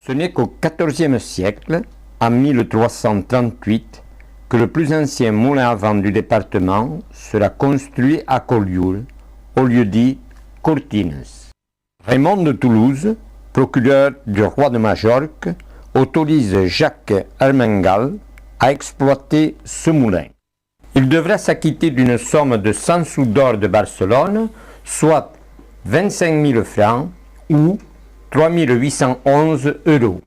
Ce n'est qu'au XIVe siècle, en 1338, que le plus ancien moulin à vent du département sera construit à Collioure, au lieu dit Courtines. Raymond de Toulouse, procureur du roi de Majorque, autorise Jacques Ermengal à exploiter ce moulin. Il devra s'acquitter d'une somme de 100 sous d'or de Barcelone, soit 25 000 francs ou 3 811 €.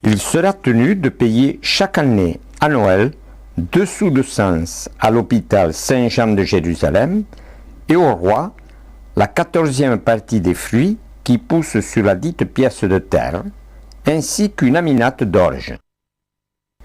Il sera tenu de payer chaque année, à Noël, 2 sous de cens à l'hôpital Saint-Jean de Jérusalem et au roi la 14e partie des fruits qui poussent sur la dite pièce de terre, ainsi qu'une aminate d'orge.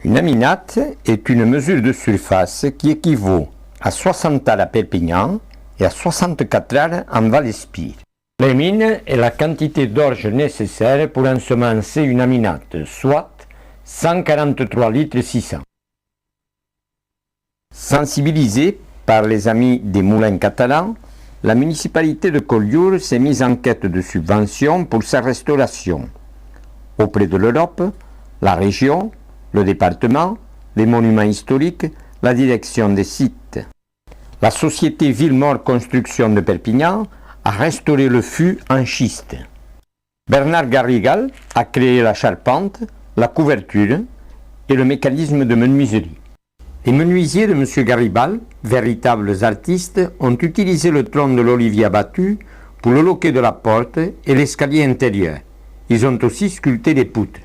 Une aminate est une mesure de surface qui équivaut à 60 arts à Perpignan et à 64 arts en Val-Espire. L'émine est la quantité d'orge nécessaire pour ensemencer une aminate, soit 143 litres 600. Sensibilisée par les amis des moulins catalans, la municipalité de Collioure s'est mise en quête de subventions pour sa restauration. Auprès de l'Europe, la région, le département, les monuments historiques, la direction des sites. La société Villemort Construction de Perpignan a restauré le fût en schiste. Bernard Garrigal a créé la charpente, la couverture et le mécanisme de menuiserie. Les menuisiers de M. Garribal, véritables artistes, ont utilisé le tronc de l'olivier abattu pour le loquet de la porte et l'escalier intérieur. Ils ont aussi sculpté des poutres.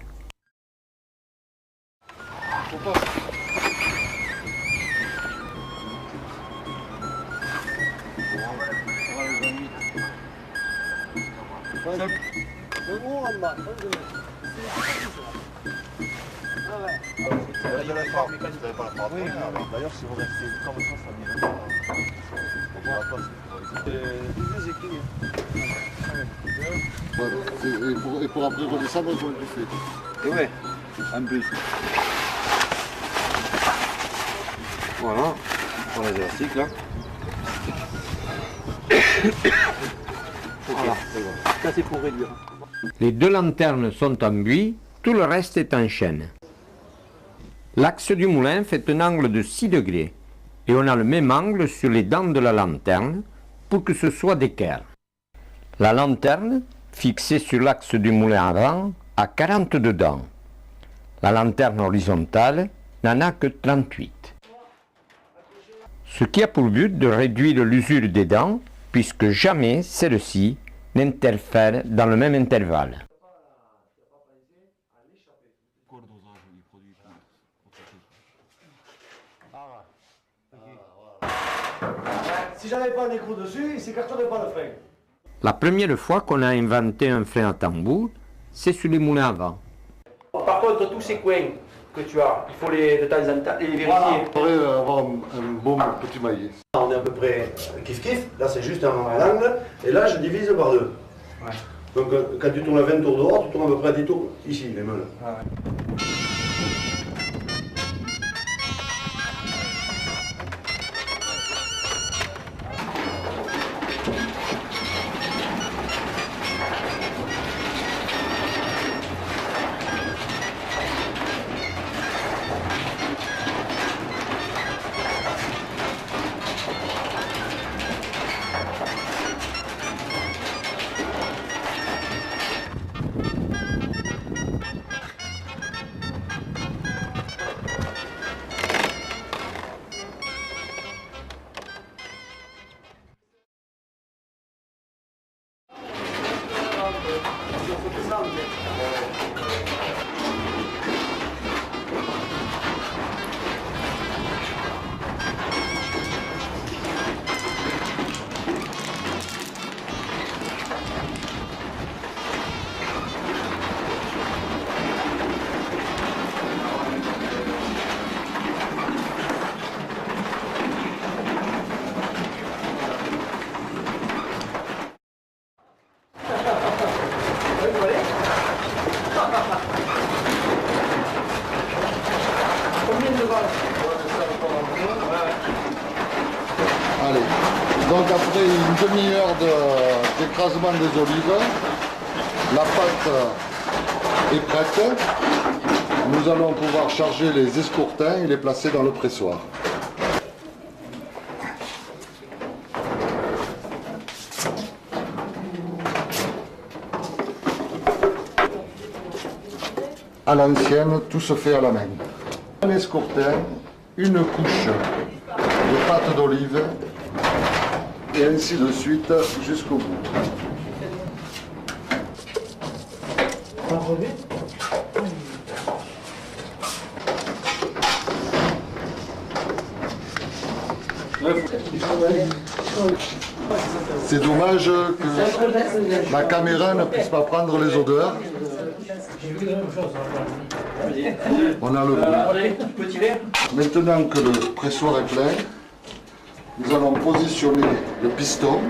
D'ailleurs, si vous restez comme ça, ça m'ira. Et pour après redescendre, il faut le buffet. Et ouais, un bus. Voilà, on les élastiques là. Voilà, ça c'est pour réduire. Les deux lanternes sont en buis, tout le reste est en chêne. L'axe du moulin fait un angle de 6 degrés et on a le même angle sur les dents de la lanterne pour que ce soit d'équerre. La lanterne, fixée sur l'axe du moulin avant, a 42 dents. La lanterne horizontale n'en a que 38. Ce qui a pour but de réduire l'usure des dents puisque jamais celles-ci n'interfèrent dans le même intervalle. Si j'avais pas un écrou dessus, il s'écarterait pas le frein. La première fois qu'on a inventé un frein à tambour, c'est sur les moulins à vent. Par contre, tous ces coins que tu as, il faut de temps en temps les vérifier. Voilà, on pourrait avoir un bon petit maillet. On est à peu près kiff-kiff, là c'est juste un angle, et là je divise par deux. Ouais. Donc quand tu tournes à 20 tours dehors, tu tournes à peu près à 10 tours ici, les meules. Ah ouais. Allez, donc après une demi-heure d'écrasement des olives, la pâte est prête, nous allons pouvoir charger les escourtins et les placer dans le pressoir. À l'ancienne, tout se fait à la main. Un escourtin, une couche de pâte d'olive et ainsi de suite jusqu'au bout. C'est dommage que la caméra ne puisse pas prendre les odeurs. On a le bruit. Maintenant que le pressoir est plein, nous allons positionner le piston.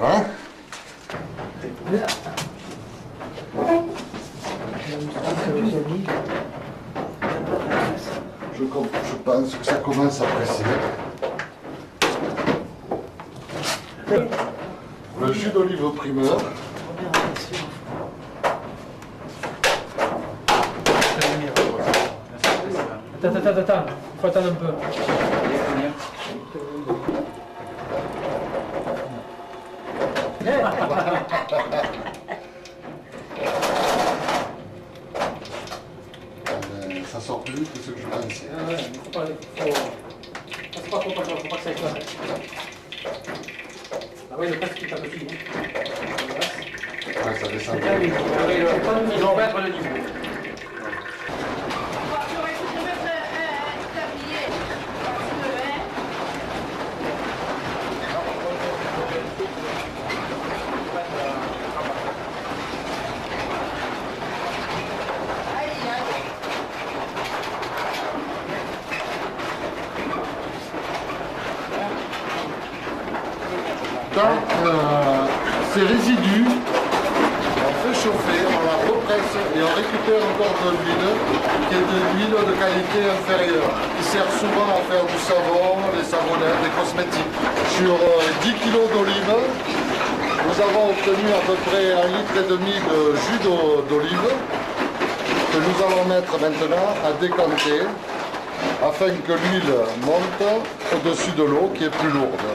Voilà. Je pense que ça commence à presser. Le jus d'olive primeur. Attends, faut attendre un peu. Ça sort plus vite que ce que je pensais. Faut pas que ça éclate. Ah oui, le presque petit à petit. Ouais, ça descend. Ils vont mettre le niveau. Quand ces résidus, on fait chauffer, on la represse et on récupère encore de l'huile qui est de l'huile de qualité inférieure, qui sert souvent à faire du savon, des savonnettes, des cosmétiques. Sur 10 kg d'olive, nous avons obtenu à peu près 1,5 litre de jus d'olive que nous allons mettre maintenant à décanter afin que l'huile monte au-dessus de l'eau qui est plus lourde.